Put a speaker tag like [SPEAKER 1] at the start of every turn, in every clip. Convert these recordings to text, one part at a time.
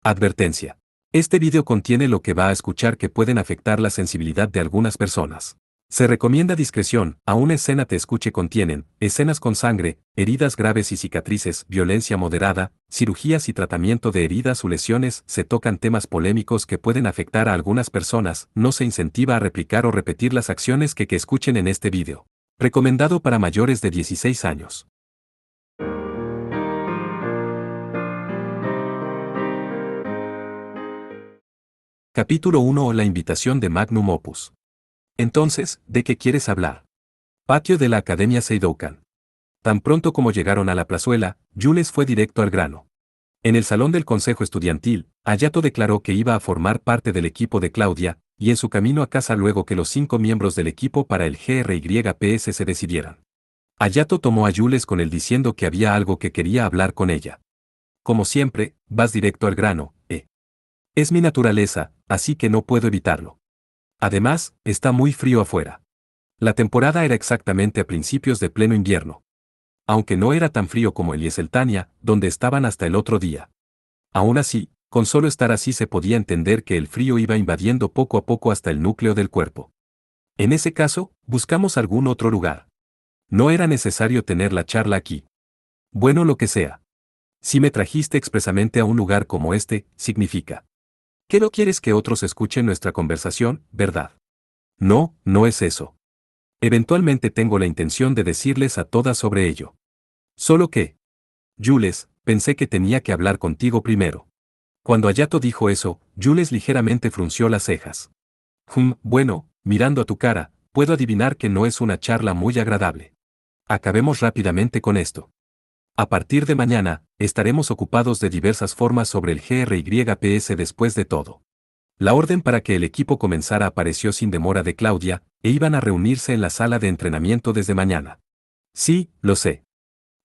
[SPEAKER 1] Advertencia. Este video contiene lo que va a escuchar que pueden afectar la sensibilidad de algunas personas. Se recomienda discreción, a una escena te escuche contienen, escenas con sangre, heridas graves y cicatrices, violencia moderada, cirugías y tratamiento de heridas o lesiones, se tocan temas polémicos que pueden afectar a algunas personas, no se incentiva a replicar o repetir las acciones que escuchen en este video. Recomendado para mayores de 16 años. Capítulo 1 o la invitación de Magnum Opus. Entonces, ¿de qué quieres hablar? Patio de la Academia Seidoukan. Tan pronto como llegaron a la plazuela, Jules fue directo al grano. En el salón del consejo estudiantil, Hayato declaró que iba a formar parte del equipo de Claudia, y en su camino a casa luego que los 5 miembros del equipo para el GRYPS se decidieran. Hayato tomó a Jules con él diciendo que había algo que quería hablar con ella. Como siempre, vas directo al grano, Es mi naturaleza, así que no puedo evitarlo. Además, está muy frío afuera. La temporada era exactamente a principios de pleno invierno. Aunque no era tan frío como el Yeseltania, donde estaban hasta el otro día. Aún así, con solo estar así se podía entender que el frío iba invadiendo poco a poco hasta el núcleo del cuerpo. En ese caso, buscamos algún otro lugar. No era necesario tener la charla aquí. Bueno, lo que sea. Si me trajiste expresamente a un lugar como este, significa que no quieres que otros escuchen nuestra conversación, ¿verdad? No, no es eso. Eventualmente tengo la intención de decirles a todas sobre ello. Solo que, Jules, pensé que tenía que hablar contigo primero. Cuando Hayato dijo eso, Jules ligeramente frunció las cejas. Bueno, mirando a tu cara, puedo adivinar que no es una charla muy agradable. Acabemos rápidamente con esto. A partir de mañana, estaremos ocupados de diversas formas sobre el GRYPS después de todo. La orden para que el equipo comenzara apareció sin demora de Claudia, e iban a reunirse en la sala de entrenamiento desde mañana. Sí, lo sé.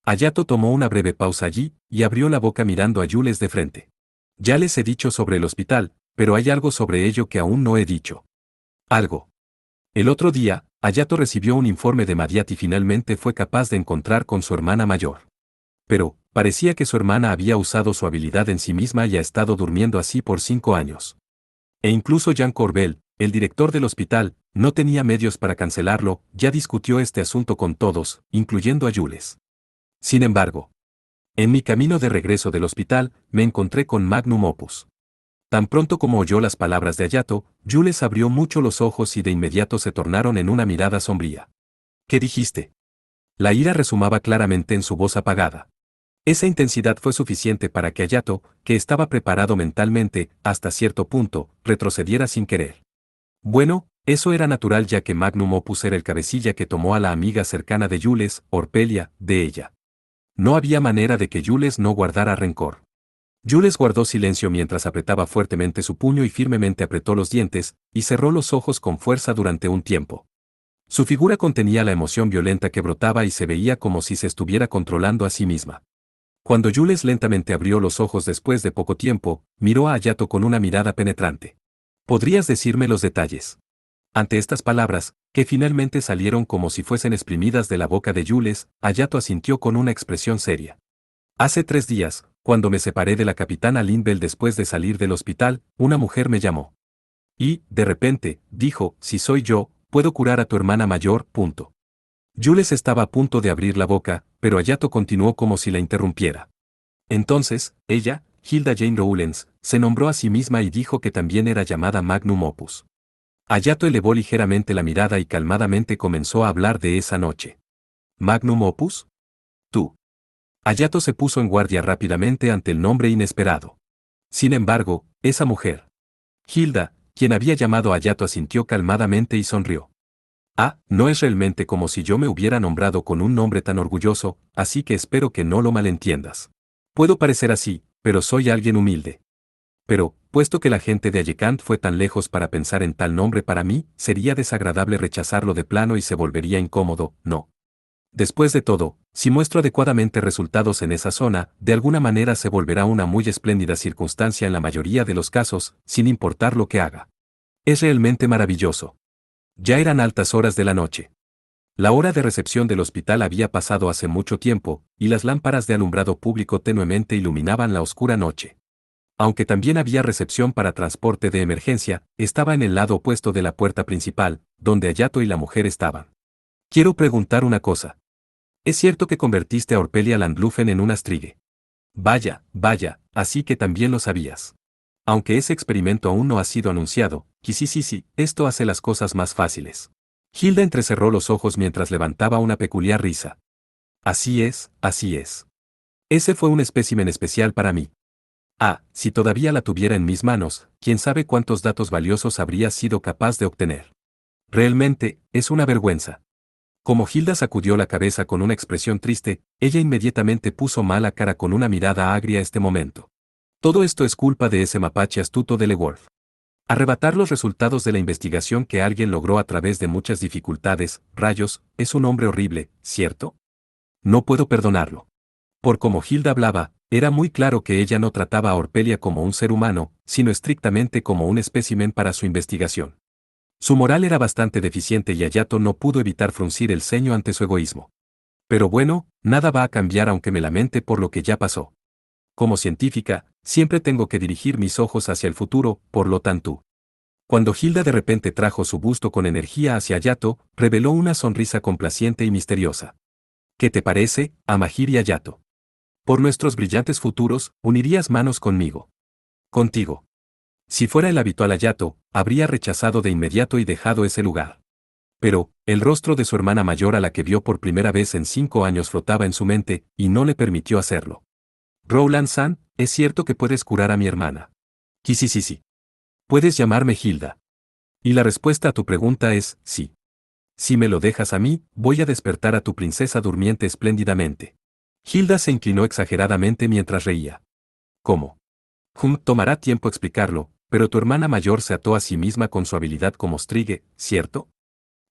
[SPEAKER 1] Hayato tomó una breve pausa allí, y abrió la boca mirando a Jules de frente. Ya les he dicho sobre el hospital, pero hay algo sobre ello que aún no he dicho. Algo. El otro día, Hayato recibió un informe de Madiat y finalmente fue capaz de encontrar con su hermana mayor. Pero, parecía que su hermana había usado su habilidad en sí misma y ha estado durmiendo así por 5 años. E incluso Jean Corbel, el director del hospital, no tenía medios para cancelarlo, ya discutió este asunto con todos, incluyendo a Jules. Sin embargo, en mi camino de regreso del hospital, me encontré con Magnum Opus. Tan pronto como oyó las palabras de Hayato, Jules abrió mucho los ojos y de inmediato se tornaron en una mirada sombría. ¿Qué dijiste? La ira resumaba claramente en su voz apagada. Esa intensidad fue suficiente para que Hayato, que estaba preparado mentalmente, hasta cierto punto, retrocediera sin querer. Bueno, eso era natural ya que Magnum Opus era el cabecilla que tomó a la amiga cercana de Jules, Orpelia, de ella. No había manera de que Jules no guardara rencor. Jules guardó silencio mientras apretaba fuertemente su puño y firmemente apretó los dientes, y cerró los ojos con fuerza durante un tiempo. Su figura contenía la emoción violenta que brotaba y se veía como si se estuviera controlando a sí misma. Cuando Jules lentamente abrió los ojos después de poco tiempo, miró a Hayato con una mirada penetrante. ¿Podrías decirme los detalles? Ante estas palabras, que finalmente salieron como si fuesen exprimidas de la boca de Jules, Hayato asintió con una expresión seria. Hace 3 días, cuando me separé de la capitana Lindbell después de salir del hospital, una mujer me llamó. Y, de repente, dijo, si soy yo, puedo curar a tu hermana mayor, punto. Jules estaba a punto de abrir la boca, pero Hayato continuó como si la interrumpiera. Entonces, ella, Hilda Jane Rowlands, se nombró a sí misma y dijo que también era llamada Magnum Opus. Hayato elevó ligeramente la mirada y calmadamente comenzó a hablar de esa noche. ¿Magnum Opus? Tú. Hayato se puso en guardia rápidamente ante el nombre inesperado. Sin embargo, esa mujer. Hilda, quien había llamado a Hayato asintió calmadamente y sonrió. No es realmente como si yo me hubiera nombrado con un nombre tan orgulloso, así que espero que no lo malentiendas. Puedo parecer así, pero soy alguien humilde. Pero, puesto que la gente de Ayekant fue tan lejos para pensar en tal nombre para mí, sería desagradable rechazarlo de plano y se volvería incómodo, ¿no? Después de todo, si muestro adecuadamente resultados en esa zona, de alguna manera se volverá una muy espléndida circunstancia en la mayoría de los casos, sin importar lo que haga. Es realmente maravilloso. Ya eran altas horas de la noche. La hora de recepción del hospital había pasado hace mucho tiempo, y las lámparas de alumbrado público tenuemente iluminaban la oscura noche. Aunque también había recepción para transporte de emergencia, estaba en el lado opuesto de la puerta principal, donde Hayato y la mujer estaban. Quiero preguntar una cosa. ¿Es cierto que convertiste a Orpelia Landlufen en un astrigue? Vaya, vaya, así que también lo sabías. Aunque ese experimento aún no ha sido anunciado, sí, esto hace las cosas más fáciles. Hilda entrecerró los ojos mientras levantaba una peculiar risa. Así es, así es. Ese fue un espécimen especial para mí. Ah, si todavía la tuviera en mis manos, quién sabe cuántos datos valiosos habría sido capaz de obtener. Realmente, es una vergüenza. Como Hilda sacudió la cabeza con una expresión triste, ella inmediatamente puso mala cara con una mirada agria a este momento. Todo esto es culpa de ese mapache astuto de Leworth. Arrebatar los resultados de la investigación que alguien logró a través de muchas dificultades, rayos, es un hombre horrible, ¿cierto? No puedo perdonarlo. Por como Hilda hablaba, era muy claro que ella no trataba a Orpelia como un ser humano, sino estrictamente como un espécimen para su investigación. Su moral era bastante deficiente y Hayato no pudo evitar fruncir el ceño ante su egoísmo. Pero bueno, nada va a cambiar aunque me lamente por lo que ya pasó. Como científica, siempre tengo que dirigir mis ojos hacia el futuro, por lo tanto. Cuando Hilda de repente trajo su busto con energía hacia Hayato, reveló una sonrisa complaciente y misteriosa. ¿Qué te parece, Amahir y Hayato? Por nuestros brillantes futuros, unirías manos conmigo. Contigo. Si fuera el habitual Hayato, habría rechazado de inmediato y dejado ese lugar. Pero, el rostro de su hermana mayor a la que vio por primera vez en 5 años flotaba en su mente, y no le permitió hacerlo. Rowland-san, ¿es cierto que puedes curar a mi hermana? Sí. Puedes llamarme Hilda. Y la respuesta a tu pregunta es, sí. Si me lo dejas a mí, voy a despertar a tu princesa durmiente espléndidamente. Hilda se inclinó exageradamente mientras reía. ¿Cómo? Tomará tiempo explicarlo, pero tu hermana mayor se ató a sí misma con su habilidad como Strigue, ¿cierto?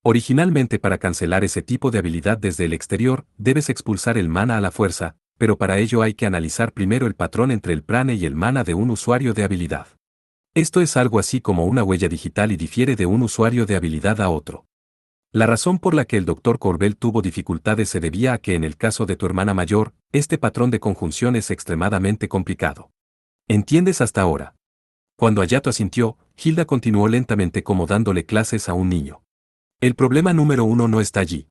[SPEAKER 1] Originalmente para cancelar ese tipo de habilidad desde el exterior, debes expulsar el mana a la fuerza, pero para ello hay que analizar primero el patrón entre el prane y el mana de un usuario de habilidad. Esto es algo así como una huella digital y difiere de un usuario de habilidad a otro. La razón por la que el Dr. Corbel tuvo dificultades se debía a que en el caso de tu hermana mayor, este patrón de conjunción es extremadamente complicado. ¿Entiendes hasta ahora? Cuando Hayato asintió, Hilda continuó lentamente como dándole clases a un niño. El problema número 1 no está allí.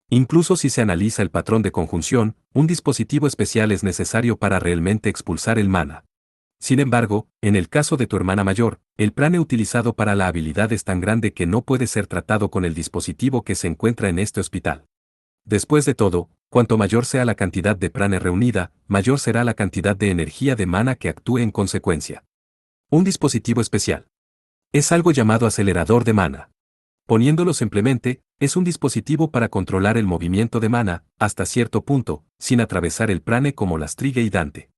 [SPEAKER 1] Incluso si se analiza el patrón de conjunción, un dispositivo especial es necesario para realmente expulsar el mana. Sin embargo, en el caso de tu hermana mayor, el prane utilizado para la habilidad es tan grande que no puede ser tratado con el dispositivo que se encuentra en este hospital. Después de todo, cuanto mayor sea la cantidad de prane reunida, mayor será la cantidad de energía de mana que actúe en consecuencia. Un dispositivo especial. Es algo llamado acelerador de mana. Poniéndolo simplemente, es un dispositivo para controlar el movimiento de mana, hasta cierto punto, sin atravesar el prane como la Strigue y Dante.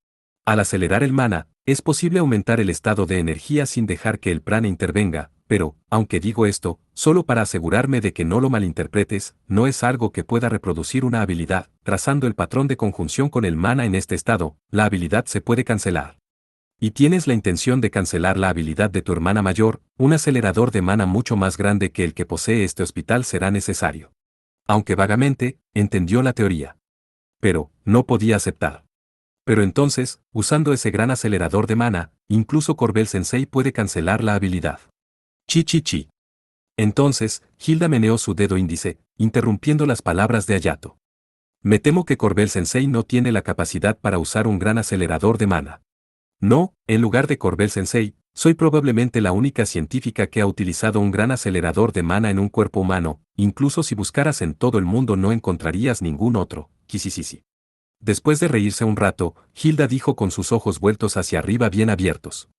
[SPEAKER 1] Al acelerar el mana, es posible aumentar el estado de energía sin dejar que el prane intervenga, pero, aunque digo esto, solo para asegurarme de que no lo malinterpretes, no es algo que pueda reproducir una habilidad. Trazando el patrón de conjunción con el mana en este estado, la habilidad se puede cancelar. Y tienes la intención de cancelar la habilidad de tu hermana mayor, un acelerador de mana mucho más grande que el que posee este hospital será necesario. Aunque vagamente, entendió la teoría. Pero, no podía aceptar. Pero entonces, usando ese gran acelerador de mana, incluso Corbel Sensei puede cancelar la habilidad. Chi. Entonces, Hilda meneó su dedo índice, interrumpiendo las palabras de Hayato. Me temo que Corbel Sensei no tiene la capacidad para usar un gran acelerador de mana. No, en lugar de Corbel Sensei, soy probablemente la única científica que ha utilizado un gran acelerador de mana en un cuerpo humano, incluso si buscaras en todo el mundo no encontrarías ningún otro. Sí. Después de reírse un rato, Hilda dijo con sus ojos vueltos hacia arriba bien abiertos.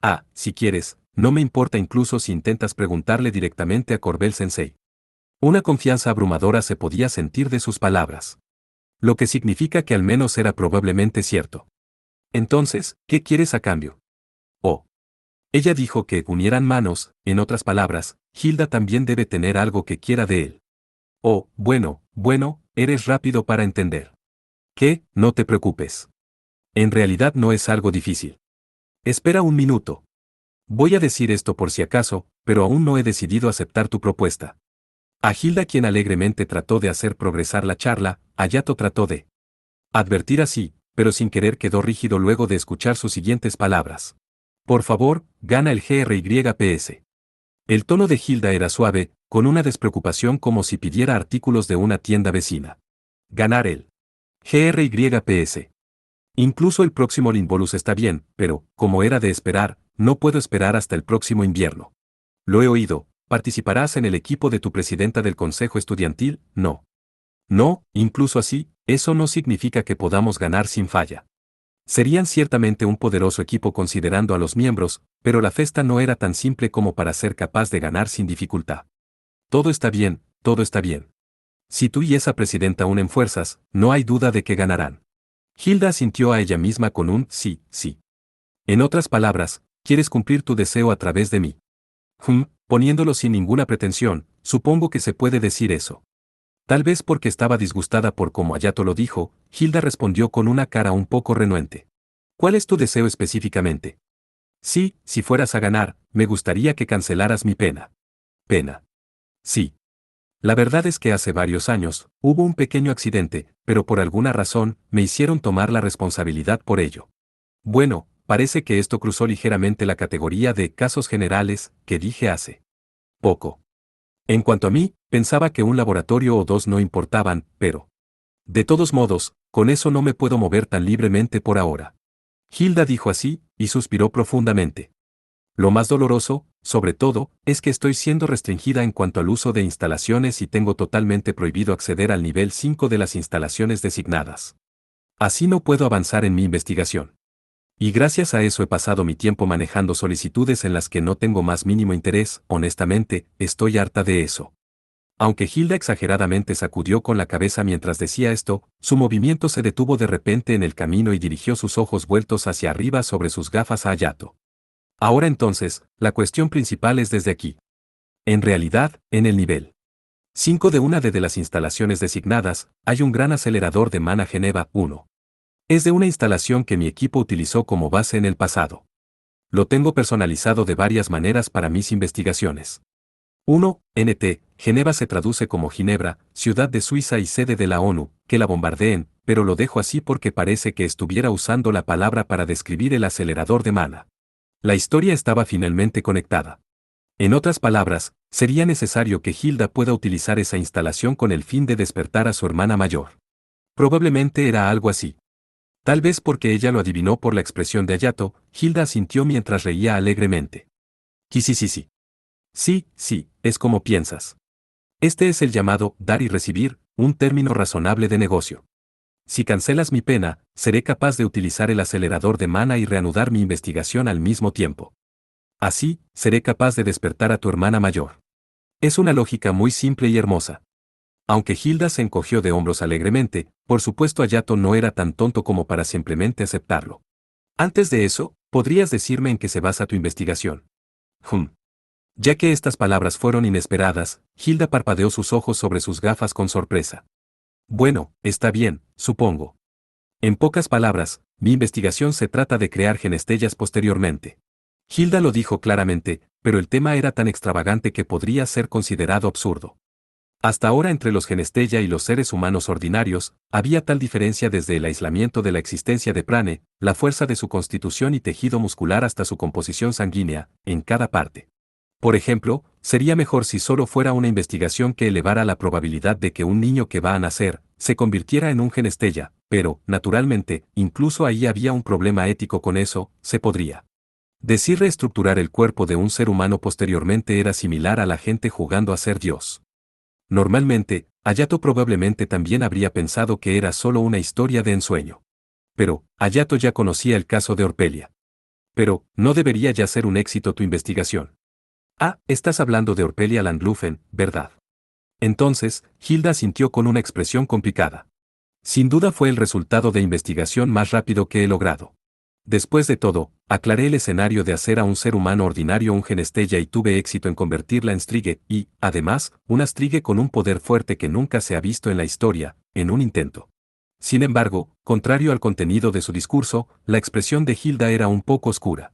[SPEAKER 1] Ah, si quieres, no me importa incluso si intentas preguntarle directamente a Corbel Sensei. Una confianza abrumadora se podía sentir de sus palabras. Lo que significa que al menos era probablemente cierto. Entonces, ¿qué quieres a cambio? Oh. Ella dijo que unieran manos, en otras palabras, Hilda también debe tener algo que quiera de él. Oh, bueno, eres rápido para entender. ¿Qué? No te preocupes. En realidad no es algo difícil. Espera un minuto. Voy a decir esto por si acaso, pero aún no he decidido aceptar tu propuesta. A Hilda, quien alegremente trató de hacer progresar la charla, Hayato trató de advertir así, pero sin querer quedó rígido luego de escuchar sus siguientes palabras. Por favor, gana el GRYPS. El tono de Hilda era suave, con una despreocupación como si pidiera artículos de una tienda vecina. Ganar el GRYPS. Incluso el próximo Limbolus está bien, pero, como era de esperar, no puedo esperar hasta el próximo invierno. Lo he oído, ¿participarás en el equipo de tu presidenta del consejo estudiantil? No. No, incluso así, eso no significa que podamos ganar sin falla. Serían ciertamente un poderoso equipo considerando a los miembros, pero la festa no era tan simple como para ser capaz de ganar sin dificultad. Todo está bien, todo está bien. Si tú y esa presidenta unen fuerzas, no hay duda de que ganarán. Hilda asintió a ella misma con un sí, sí. En otras palabras, quieres cumplir tu deseo a través de mí. Poniéndolo sin ninguna pretensión, supongo que se puede decir eso. Tal vez porque estaba disgustada por cómo Hayato lo dijo, Hilda respondió con una cara un poco renuente. ¿Cuál es tu deseo específicamente? Sí, si fueras a ganar, me gustaría que cancelaras mi pena. ¿Pena? Sí. La verdad es que hace varios años, hubo un pequeño accidente, pero por alguna razón, me hicieron tomar la responsabilidad por ello. Bueno, parece que esto cruzó ligeramente la categoría de casos generales, que dije hace poco. En cuanto a mí, pensaba que un laboratorio o dos no importaban, pero... De todos modos, con eso no me puedo mover tan libremente por ahora. Hilda dijo así, y suspiró profundamente. Lo más doloroso, sobre todo, es que estoy siendo restringida en cuanto al uso de instalaciones y tengo totalmente prohibido acceder al nivel 5 de las instalaciones designadas. Así no puedo avanzar en mi investigación. Y gracias a eso he pasado mi tiempo manejando solicitudes en las que no tengo más mínimo interés, honestamente, estoy harta de eso. Aunque Hilda exageradamente sacudió con la cabeza mientras decía esto, su movimiento se detuvo de repente en el camino y dirigió sus ojos vueltos hacia arriba sobre sus gafas a Hayato. Ahora entonces, la cuestión principal es desde aquí. En realidad, en el nivel 5 de una de las instalaciones designadas, hay un gran acelerador de Mana Geneva 1. Es de una instalación que mi equipo utilizó como base en el pasado. Lo tengo personalizado de varias maneras para mis investigaciones. 1. NT, Geneva se traduce como Ginebra, ciudad de Suiza y sede de la ONU, que la bombardeen, pero lo dejo así porque parece que estuviera usando la palabra para describir el acelerador de Mana. La historia estaba finalmente conectada. En otras palabras, sería necesario que Hilda pueda utilizar esa instalación con el fin de despertar a su hermana mayor. Probablemente era algo así. Tal vez porque ella lo adivinó por la expresión de Hayato, Hilda asintió mientras reía alegremente. Sí. Sí, sí, es como piensas. Este es el llamado dar y recibir, un término razonable de negocio. Si cancelas mi pena, seré capaz de utilizar el acelerador de Mana y reanudar mi investigación al mismo tiempo. Así, seré capaz de despertar a tu hermana mayor. Es una lógica muy simple y hermosa. Aunque Hilda se encogió de hombros alegremente, por supuesto Hayato no era tan tonto como para simplemente aceptarlo. Antes de eso, ¿podrías decirme en qué se basa tu investigación? Ya que estas palabras fueron inesperadas, Hilda parpadeó sus ojos sobre sus gafas con sorpresa. Bueno, está bien, supongo. En pocas palabras, mi investigación se trata de crear genestellas posteriormente. Hilda lo dijo claramente, pero el tema era tan extravagante que podría ser considerado absurdo. Hasta ahora entre los genestella y los seres humanos ordinarios, había tal diferencia desde el aislamiento de la existencia de prane, la fuerza de su constitución y tejido muscular hasta su composición sanguínea, en cada parte. Por ejemplo, sería mejor si solo fuera una investigación que elevara la probabilidad de que un niño que va a nacer, se convirtiera en un genestella, pero, naturalmente, incluso ahí había un problema ético con eso, se podría decir reestructurar el cuerpo de un ser humano posteriormente era similar a la gente jugando a ser Dios. Normalmente, Hayato probablemente también habría pensado que era solo una historia de ensueño. Pero, Hayato ya conocía el caso de Orpelia. Pero, ¿no debería ya ser un éxito tu investigación? Ah, estás hablando de Orpelia Landlufen, ¿verdad? Entonces, Hilda sintió con una expresión complicada. Sin duda fue el resultado de investigación más rápido que he logrado. Después de todo, aclaré el escenario de hacer a un ser humano ordinario un genestella y tuve éxito en convertirla en Strige y, además, una Strige con un poder fuerte que nunca se ha visto en la historia, en un intento. Sin embargo, contrario al contenido de su discurso, la expresión de Hilda era un poco oscura.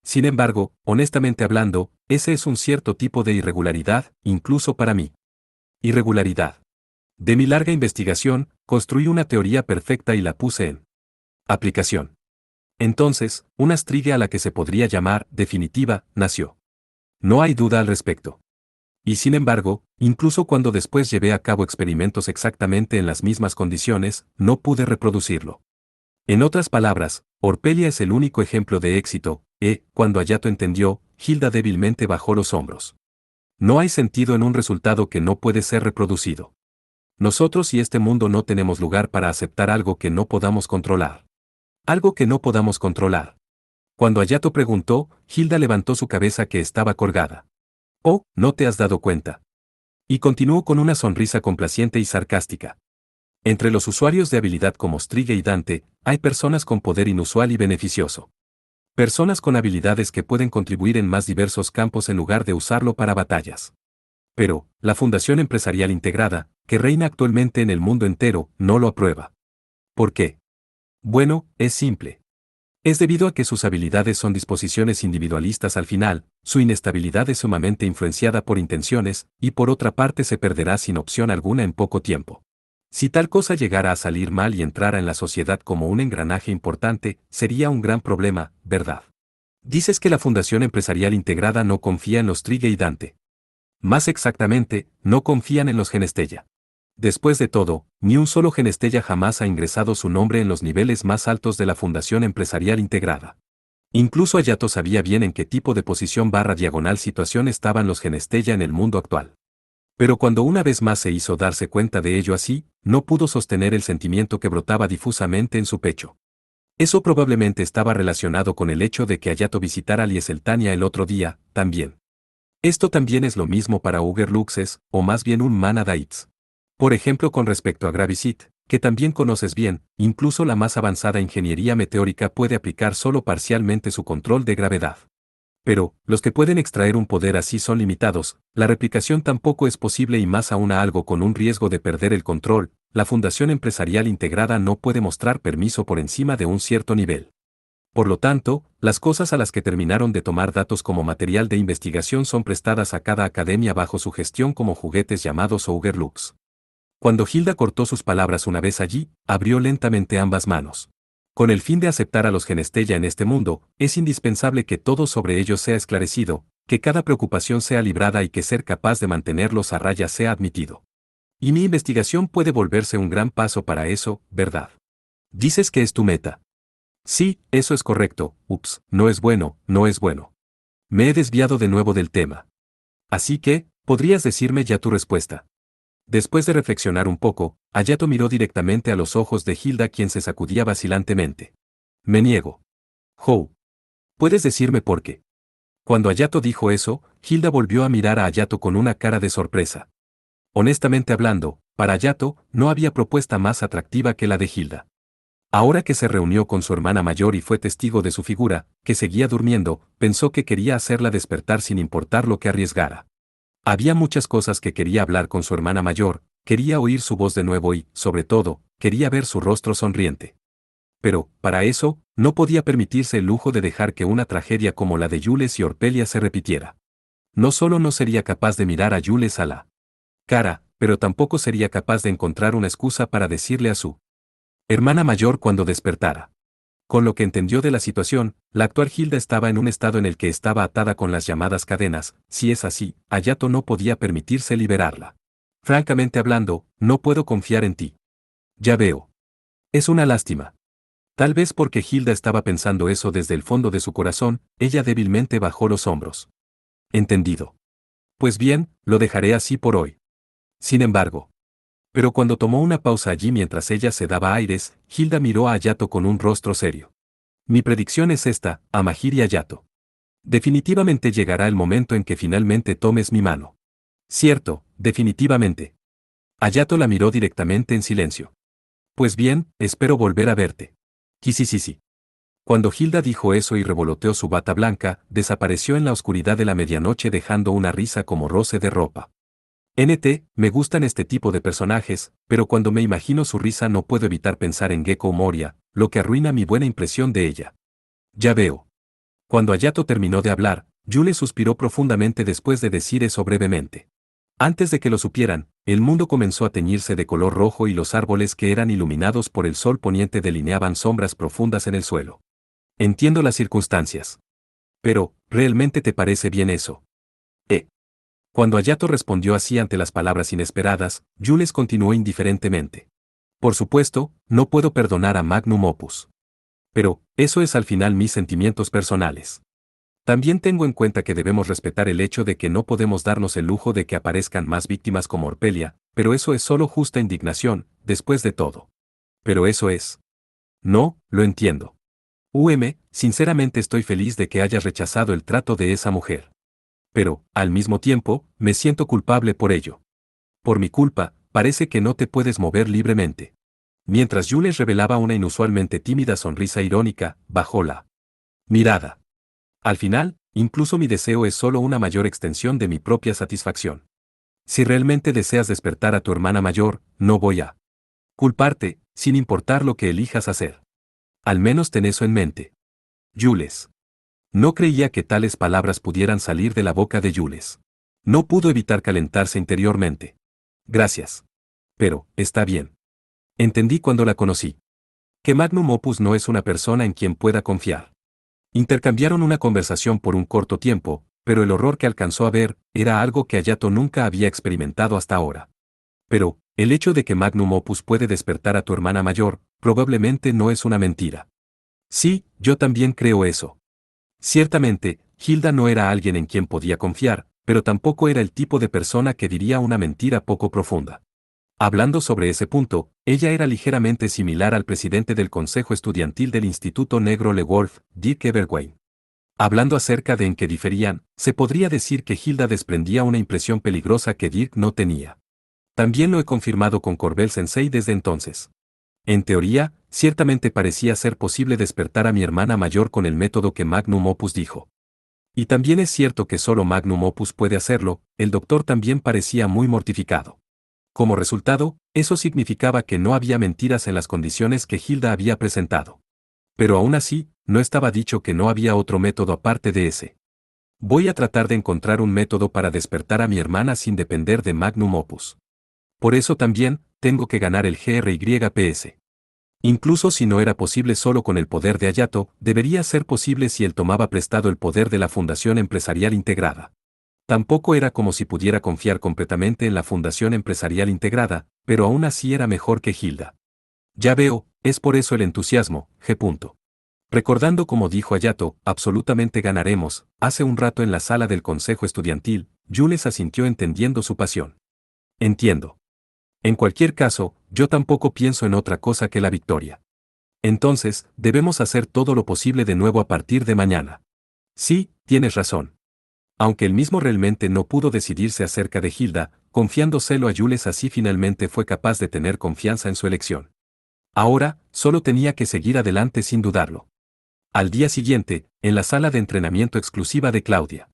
[SPEAKER 1] Sin embargo, honestamente hablando, ese es un cierto tipo de irregularidad, incluso para mí. Irregularidad. De mi larga investigación, construí una teoría perfecta y la puse en Aplicación. Entonces, una estrella a la que se podría llamar definitiva nació. No hay duda al respecto. Y sin embargo, incluso cuando después llevé a cabo experimentos exactamente en las mismas condiciones, no pude reproducirlo. En otras palabras, Orpelia es el único ejemplo de éxito, cuando Hayato entendió, Hilda débilmente bajó los hombros. No hay sentido en un resultado que no puede ser reproducido. Nosotros y este mundo no tenemos lugar para aceptar algo que no podamos controlar. Algo que no podamos controlar. Cuando Hayato preguntó, Hilda levantó su cabeza que estaba colgada. Oh, ¿no te has dado cuenta? Y continuó con una sonrisa complaciente y sarcástica. Entre los usuarios de habilidad como Striga y Dante, hay personas con poder inusual y beneficioso. Personas con habilidades que pueden contribuir en más diversos campos en lugar de usarlo para batallas. Pero, la Fundación Empresarial Integrada, que reina actualmente en el mundo entero, no lo aprueba. ¿Por qué? Bueno, es simple. Es debido a que sus habilidades son disposiciones individualistas al final, su inestabilidad es sumamente influenciada por intenciones, y por otra parte se perderá sin opción alguna en poco tiempo. Si tal cosa llegara a salir mal y entrara en la sociedad como un engranaje importante, sería un gran problema, ¿verdad? Dices que la Fundación Empresarial Integrada no confía en los Striga y Dante. Más exactamente, no confían en los Genestella. Después de todo, ni un solo Genestella jamás ha ingresado su nombre en los niveles más altos de la Fundación Empresarial Integrada. Incluso Hayato sabía bien en qué tipo de posición / situación estaban los Genestella en el mundo actual. Pero cuando una vez más se hizo darse cuenta de ello así, no pudo sostener el sentimiento que brotaba difusamente en su pecho. Eso probablemente estaba relacionado con el hecho de que Hayato visitara Lieseltania el otro día, también. Esto también es lo mismo para Ugerluxes, o más bien un Mana Daits. Por ejemplo, con respecto a Gravisit, que también conoces bien, incluso la más avanzada ingeniería meteórica puede aplicar solo parcialmente su control de gravedad. Pero, los que pueden extraer un poder así son limitados, la replicación tampoco es posible y más aún a algo con un riesgo de perder el control, la Fundación Empresarial Integrada no puede mostrar permiso por encima de un cierto nivel. Por lo tanto, las cosas a las que terminaron de tomar datos como material de investigación son prestadas a cada academia bajo su gestión como juguetes llamados Ougerlux. Cuando Hilda cortó sus palabras una vez allí, abrió lentamente ambas manos. Con el fin de aceptar a los Genestella en este mundo, es indispensable que todo sobre ellos sea esclarecido, que cada preocupación sea librada y que ser capaz de mantenerlos a raya sea admitido. Y mi investigación puede volverse un gran paso para eso, ¿verdad? Dices que es tu meta. Sí, eso es correcto. Ups, no es bueno, no es bueno. Me he desviado de nuevo del tema. Así que, ¿podrías decirme ya tu respuesta? Después de reflexionar un poco, Hayato miró directamente a los ojos de Hilda quien se sacudía vacilantemente. Me niego. Hou. ¿Puedes decirme por qué? Cuando Hayato dijo eso, Hilda volvió a mirar a Hayato con una cara de sorpresa. Honestamente hablando, para Hayato, no había propuesta más atractiva que la de Hilda. Ahora que se reunió con su hermana mayor y fue testigo de su figura, que seguía durmiendo, pensó que quería hacerla despertar sin importar lo que arriesgara. Había muchas cosas que quería hablar con su hermana mayor, quería oír su voz de nuevo y, sobre todo, quería ver su rostro sonriente. Pero, para eso, no podía permitirse el lujo de dejar que una tragedia como la de Jules y Orpelia se repitiera. No solo no sería capaz de mirar a Jules a la cara, pero tampoco sería capaz de encontrar una excusa para decirle a su hermana mayor cuando despertara. Con lo que entendió de la situación, la actual Hilda estaba en un estado en el que estaba atada con las llamadas cadenas, si es así, Hayato no podía permitirse liberarla. Francamente hablando, no puedo confiar en ti. Ya veo. Es una lástima. Tal vez porque Hilda estaba pensando eso desde el fondo de su corazón, ella débilmente bajó los hombros. Entendido. Pues bien, lo dejaré así por hoy. Sin embargo. Pero cuando tomó una pausa allí mientras ella se daba aires, Hilda miró a Hayato con un rostro serio. Mi predicción es esta, Amahiri Hayato. Definitivamente llegará el momento en que finalmente tomes mi mano. Cierto, definitivamente. Hayato la miró directamente en silencio. Pues bien, espero volver a verte. Quisisisi. Cuando Hilda dijo eso y revoloteó su bata blanca, desapareció en la oscuridad de la medianoche dejando una risa como roce de ropa. Me gustan este tipo de personajes, pero cuando me imagino su risa no puedo evitar pensar en Gecko Moria, lo que arruina mi buena impresión de ella. Ya veo. Cuando Hayato terminó de hablar, Yule suspiró profundamente después de decir eso brevemente. Antes de que lo supieran, el mundo comenzó a teñirse de color rojo y los árboles que eran iluminados por el sol poniente delineaban sombras profundas en el suelo. Entiendo las circunstancias. Pero, ¿realmente te parece bien eso? Cuando Hayato respondió así ante las palabras inesperadas, Jules continuó indiferentemente. Por supuesto, no puedo perdonar a Magnum Opus. Pero, eso es al final mis sentimientos personales. También tengo en cuenta que debemos respetar el hecho de que no podemos darnos el lujo de que aparezcan más víctimas como Orpelia, pero eso es solo justa indignación, después de todo. Pero eso es. No, lo entiendo. Sinceramente estoy feliz de que hayas rechazado el trato de esa mujer. Pero, al mismo tiempo, me siento culpable por ello. Por mi culpa, parece que no te puedes mover libremente. Mientras Jules revelaba una inusualmente tímida sonrisa irónica, bajó la mirada. Al final, incluso mi deseo es solo una mayor extensión de mi propia satisfacción. Si realmente deseas despertar a tu hermana mayor, no voy a culparte, sin importar lo que elijas hacer. Al menos ten eso en mente. Jules. No creía que tales palabras pudieran salir de la boca de Jules. No pudo evitar calentarse interiormente. Gracias. Pero, está bien. Entendí cuando la conocí. Que Magnum Opus no es una persona en quien pueda confiar. Intercambiaron una conversación por un corto tiempo, pero el horror que alcanzó a ver era algo que Hayato nunca había experimentado hasta ahora. Pero, el hecho de que Magnum Opus puede despertar a tu hermana mayor, probablemente no es una mentira. Sí, yo también creo eso. Ciertamente, Hilda no era alguien en quien podía confiar, pero tampoco era el tipo de persona que diría una mentira poco profunda. Hablando sobre ese punto, ella era ligeramente similar al presidente del Consejo Estudiantil del Instituto Negro Le Wolf, Dirk Everwein. Hablando acerca de en qué diferían, se podría decir que Hilda desprendía una impresión peligrosa que Dirk no tenía. También lo he confirmado con Corbel Sensei desde entonces. En teoría, ciertamente parecía ser posible despertar a mi hermana mayor con el método que Magnum Opus dijo. Y también es cierto que solo Magnum Opus puede hacerlo, el doctor también parecía muy mortificado. Como resultado, eso significaba que no había mentiras en las condiciones que Hilda había presentado. Pero aún así, no estaba dicho que no había otro método aparte de ese. Voy a tratar de encontrar un método para despertar a mi hermana sin depender de Magnum Opus. Por eso también, tengo que ganar el GRYPS. Incluso si no era posible solo con el poder de Hayato, debería ser posible si él tomaba prestado el poder de la Fundación Empresarial Integrada. Tampoco era como si pudiera confiar completamente en la Fundación Empresarial Integrada, pero aún así era mejor que Hilda. Ya veo, es por eso el entusiasmo, G. Recordando como dijo Hayato, absolutamente ganaremos, hace un rato en la sala del Consejo Estudiantil, Jules asintió entendiendo su pasión. Entiendo. En cualquier caso, yo tampoco pienso en otra cosa que la victoria. Entonces, debemos hacer todo lo posible de nuevo a partir de mañana. Sí, tienes razón. Aunque él mismo realmente no pudo decidirse acerca de Hilda, confiándoselo a Jules así finalmente fue capaz de tener confianza en su elección. Ahora, solo tenía que seguir adelante sin dudarlo. Al día siguiente, en la sala de entrenamiento exclusiva de Claudia.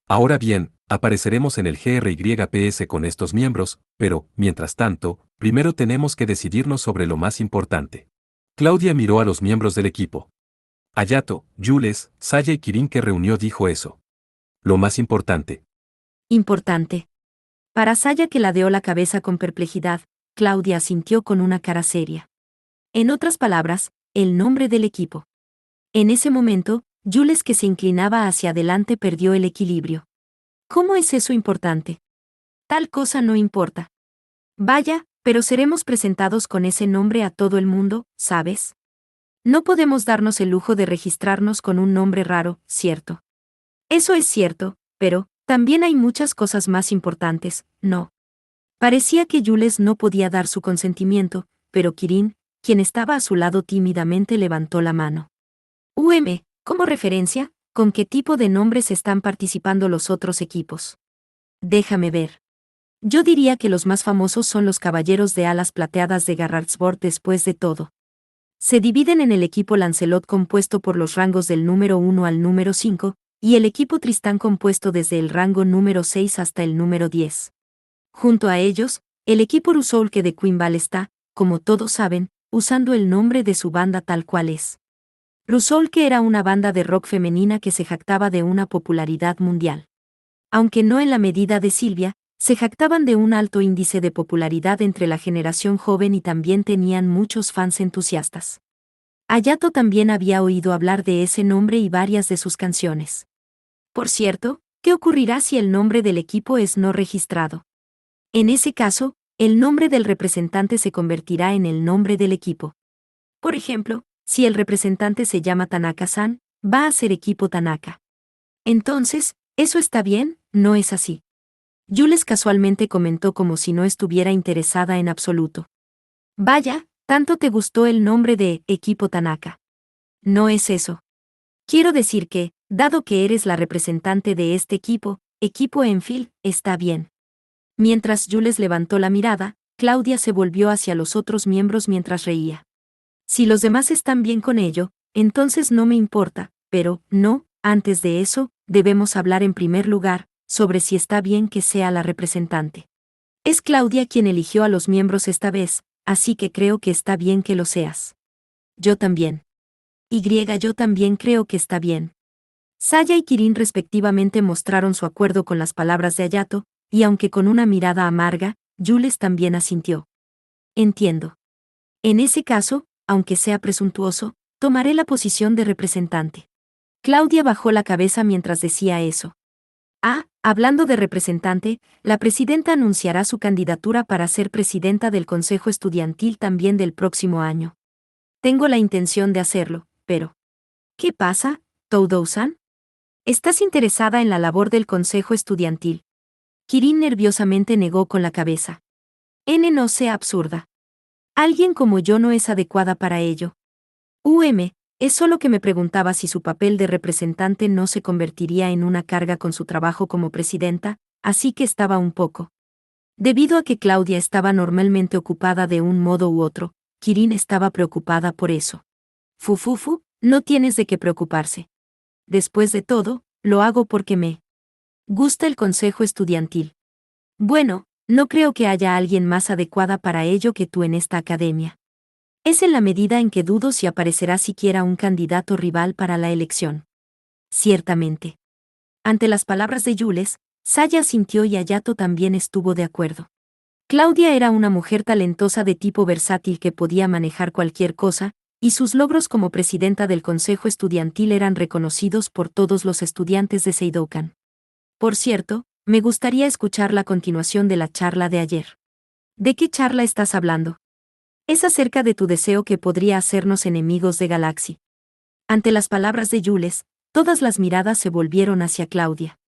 [SPEAKER 1] Ahora bien, apareceremos en el GRYPS con estos miembros, pero, mientras tanto, primero tenemos que decidirnos sobre lo más importante. Claudia miró a los miembros del equipo. Hayato, Jules, Saya y Kirin que reunió dijo eso. Lo más importante.
[SPEAKER 2] Importante. Para Saya, que ladeó la cabeza con perplejidad, Claudia asintió con una cara seria. En otras palabras, el nombre del equipo. En ese momento, Jules, que se inclinaba hacia adelante, perdió el equilibrio. ¿Cómo es eso importante? Tal cosa no importa. Vaya, pero seremos presentados con ese nombre a todo el mundo, ¿sabes? No podemos darnos el lujo de registrarnos con un nombre raro, ¿cierto? Eso es cierto, pero también hay muchas cosas más importantes, ¿no? Parecía que Jules no podía dar su consentimiento, pero Kirin, quien estaba a su lado, tímidamente levantó la mano. Como referencia, ¿con qué tipo de nombres están participando los otros equipos? Déjame ver. Yo diría que los más famosos son los Caballeros de Alas Plateadas de Garratsborg. Después de todo, se dividen en el equipo Lancelot, compuesto por los rangos del número 1 al número 5, y el equipo Tristán, compuesto desde el rango número 6 hasta el número 10. Junto a ellos, el equipo Rusoulke de Queenval está, como todos saben, usando el nombre de su banda tal cual es. Rusoulke era una banda de rock femenina que se jactaba de una popularidad mundial. Aunque no en la medida de Sylvia, Se jactaban de un alto índice de popularidad entre la generación joven y también tenían muchos fans entusiastas. Hayato también había oído hablar de ese nombre y varias de sus canciones. Por cierto, ¿qué ocurrirá si el nombre del equipo es no registrado? En ese caso, el nombre del representante se convertirá en el nombre del equipo. Por ejemplo, si el representante se llama Tanaka-san, va a ser equipo Tanaka. Entonces, ¿eso está bien? No es así. Jules casualmente comentó como si no estuviera interesada en absoluto. Vaya, ¿tanto te gustó el nombre de equipo Tanaka? No es eso. Quiero decir que, dado que eres la representante de este equipo Enfield, está bien. Mientras Jules levantó la mirada, Claudia se volvió hacia los otros miembros mientras reía. Si los demás están bien con ello, entonces no me importa, pero, no, antes de eso, debemos hablar en primer lugar, sobre si está bien que sea la representante. Es Claudia quien eligió a los miembros esta vez, así que creo que está bien que lo seas. Yo también. Yo también creo que está bien. Saya y Kirin respectivamente mostraron su acuerdo con las palabras de Hayato, y aunque con una mirada amarga, Jules también asintió. Entiendo. En ese caso, aunque sea presuntuoso, tomaré la posición de representante. Claudia bajó la cabeza mientras decía eso. Hablando de representante, la presidenta anunciará su candidatura para ser presidenta del Consejo Estudiantil también del próximo año. Tengo la intención de hacerlo, pero... ¿Qué pasa, Toudou-san? ¿Estás interesada en la labor del Consejo Estudiantil? Kirin nerviosamente negó con la cabeza. No sea absurda. Alguien como yo no es adecuada para ello. Es solo que me preguntaba si su papel de representante no se convertiría en una carga con su trabajo como presidenta, así que estaba un poco. Debido a que Claudia estaba normalmente ocupada de un modo u otro, Kirin estaba preocupada por eso. Fufufu, no tienes de qué preocuparse. Después de todo, lo hago porque me gusta el consejo estudiantil. Bueno, no creo que haya alguien más adecuada para ello que tú en esta academia. Es en la medida en que dudo si aparecerá siquiera un candidato rival para la elección. Ciertamente. Ante las palabras de Jules, Saya asintió y Hayato también estuvo de acuerdo. Claudia era una mujer talentosa de tipo versátil que podía manejar cualquier cosa, y sus logros como presidenta del consejo estudiantil eran reconocidos por todos los estudiantes de Seidoukan. Por cierto, me gustaría escuchar la continuación de la charla de ayer. ¿De qué charla estás hablando? Es acerca de tu deseo que podría hacernos enemigos de Galaxy. Ante las palabras de Jules, todas las miradas se volvieron hacia Claudia.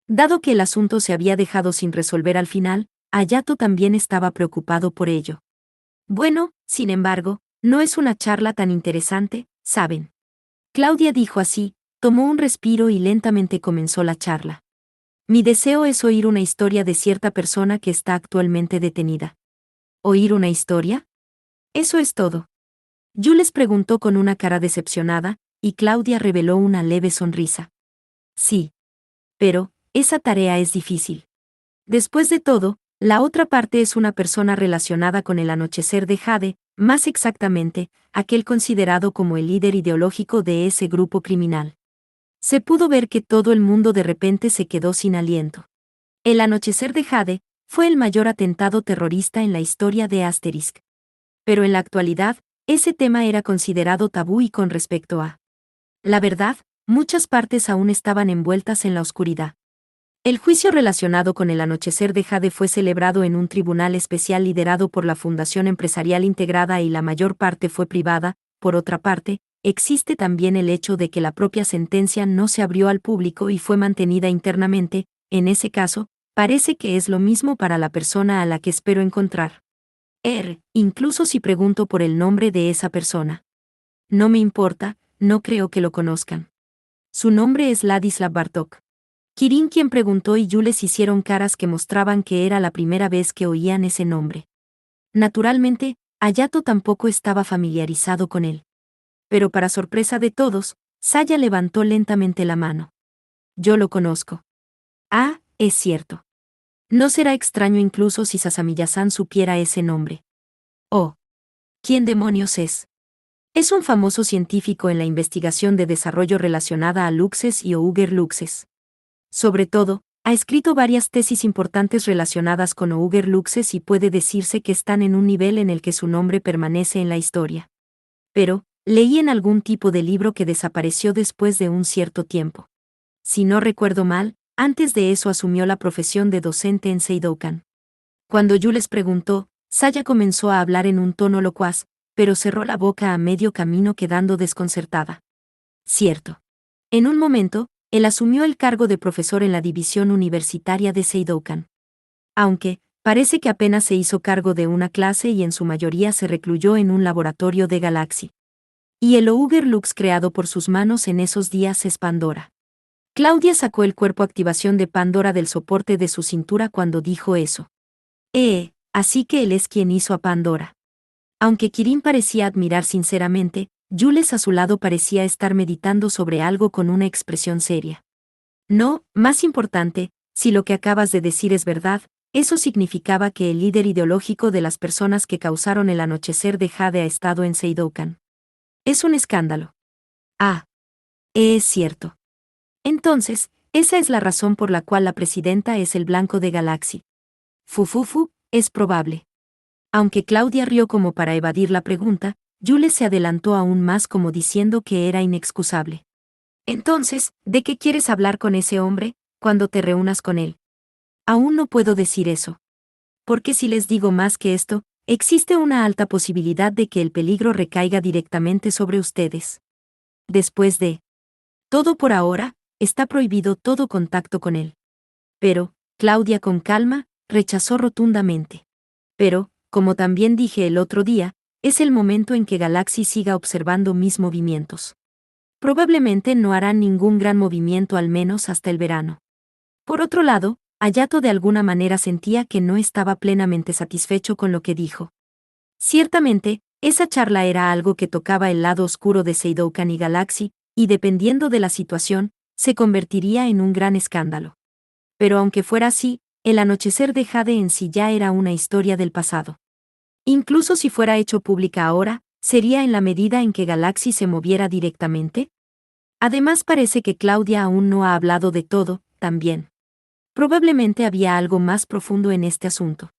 [SPEAKER 2] Dado que el asunto se había dejado sin resolver al final, Hayato también estaba preocupado por ello. Bueno, sin embargo, no es una charla tan interesante, ¿saben? Claudia dijo así, tomó un respiro y lentamente comenzó la charla. Mi deseo es oír una historia de cierta persona que está actualmente detenida. ¿Oír una historia? Eso es todo. Jules preguntó con una cara decepcionada, y Claudia reveló una leve sonrisa. Sí. Pero, esa tarea es difícil. Después de todo, la otra parte es una persona relacionada con el anochecer de Jade, más exactamente, aquel considerado como el líder ideológico de ese grupo criminal. Se pudo ver que todo el mundo de repente se quedó sin aliento. El anochecer de Jade fue el mayor atentado terrorista en la historia de Asterisk. Pero en la actualidad, ese tema era considerado tabú y con respecto a la verdad, muchas partes aún estaban envueltas en la oscuridad. El juicio relacionado con el anochecer de Jade fue celebrado en un tribunal especial liderado por la Fundación Empresarial Integrada y la mayor parte fue privada. Por otra parte, existe también el hecho de que la propia sentencia no se abrió al público y fue mantenida internamente. En ese caso, parece que es lo mismo para la persona a la que espero encontrar. Incluso si pregunto por el nombre de esa persona. No me importa, no creo que lo conozcan. Su nombre es Ladislav Bartók. Kirin quien preguntó y Jules hicieron caras que mostraban que era la primera vez que oían ese nombre. Naturalmente, Hayato tampoco estaba familiarizado con él. Pero para sorpresa de todos, Saya levantó lentamente la mano. Yo lo conozco. Es cierto. No será extraño incluso si Sasamiya-san supiera ese nombre. Oh. ¿Quién demonios es? Es un famoso científico en la investigación de desarrollo relacionada a luxes y Ouger luxes. Sobre todo, Ha escrito varias tesis importantes relacionadas con Auger Luxes y puede decirse que están en un nivel en el que su nombre permanece en la historia. Pero, leí en algún tipo de libro que desapareció después de un cierto tiempo. Si no recuerdo mal, antes de eso asumió la profesión de docente en Seidoukan. Cuando Jules preguntó, Saya comenzó a hablar en un tono locuaz, pero cerró la boca a medio camino quedando desconcertada. Cierto. En un momento, él asumió el cargo de profesor en la división universitaria de Seidoukan. Aunque, parece que apenas se hizo cargo de una clase y en su mayoría se recluyó en un laboratorio de Galaxy. Y el Auger Lux creado por sus manos en esos días es Pandora. Claudia sacó el cuerpo activación de Pandora del soporte de su cintura cuando dijo eso. Así que él es quien hizo a Pandora. Aunque Kirin parecía admirar sinceramente, Jules a su lado parecía estar meditando sobre algo con una expresión seria. No, más importante, si lo que acabas de decir es verdad, eso significaba que el líder ideológico de las personas que causaron el anochecer de Jade ha estado en Seidoukan. Es un escándalo. Ah. Es cierto. Entonces, esa es la razón por la cual la presidenta es el blanco de Galaxy. Fufufu, es probable. Aunque Claudia rió como para evadir la pregunta, Jules se adelantó aún más como diciendo que era inexcusable. Entonces, ¿de qué quieres hablar con ese hombre, cuando te reúnas con él? Aún no puedo decir eso. Porque si les digo más que esto, existe una alta posibilidad de que el peligro recaiga directamente sobre ustedes. Después de todo por ahora, está prohibido todo contacto con él. Pero, Claudia con calma, rechazó rotundamente. Pero, como también dije el otro día, es el momento en que Galaxy siga observando mis movimientos. Probablemente no harán ningún gran movimiento al menos hasta el verano. Por otro lado, Hayato de alguna manera sentía que no estaba plenamente satisfecho con lo que dijo. Ciertamente, esa charla era algo que tocaba el lado oscuro de Seidoukan y Galaxy, y dependiendo de la situación, se convertiría en un gran escándalo. Pero aunque fuera así, el anochecer de Jade en sí ya era una historia del pasado. Incluso si fuera hecho pública ahora, ¿sería en la medida en que Galaxy se moviera directamente? Además parece que Claudia aún no ha hablado de todo, también. Probablemente había algo más profundo en este asunto.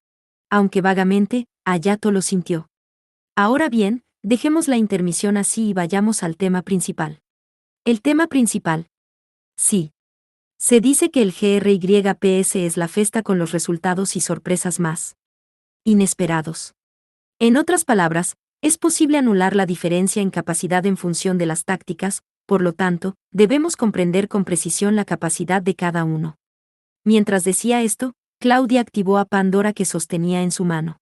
[SPEAKER 2] Aunque vagamente, Hayato lo sintió. Ahora bien, dejemos la intermisión así y vayamos al tema principal. El tema principal. Sí. Se dice que el GRYPS es la festa con los resultados y sorpresas más inesperados. En otras palabras, es posible anular la diferencia en capacidad en función de las tácticas, por lo tanto, debemos comprender con precisión la capacidad de cada uno. Mientras decía esto, Claudia activó a Pandora que sostenía en su mano.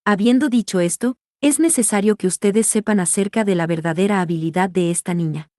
[SPEAKER 2] Habiendo dicho esto, es necesario que ustedes sepan acerca de la verdadera habilidad de esta niña.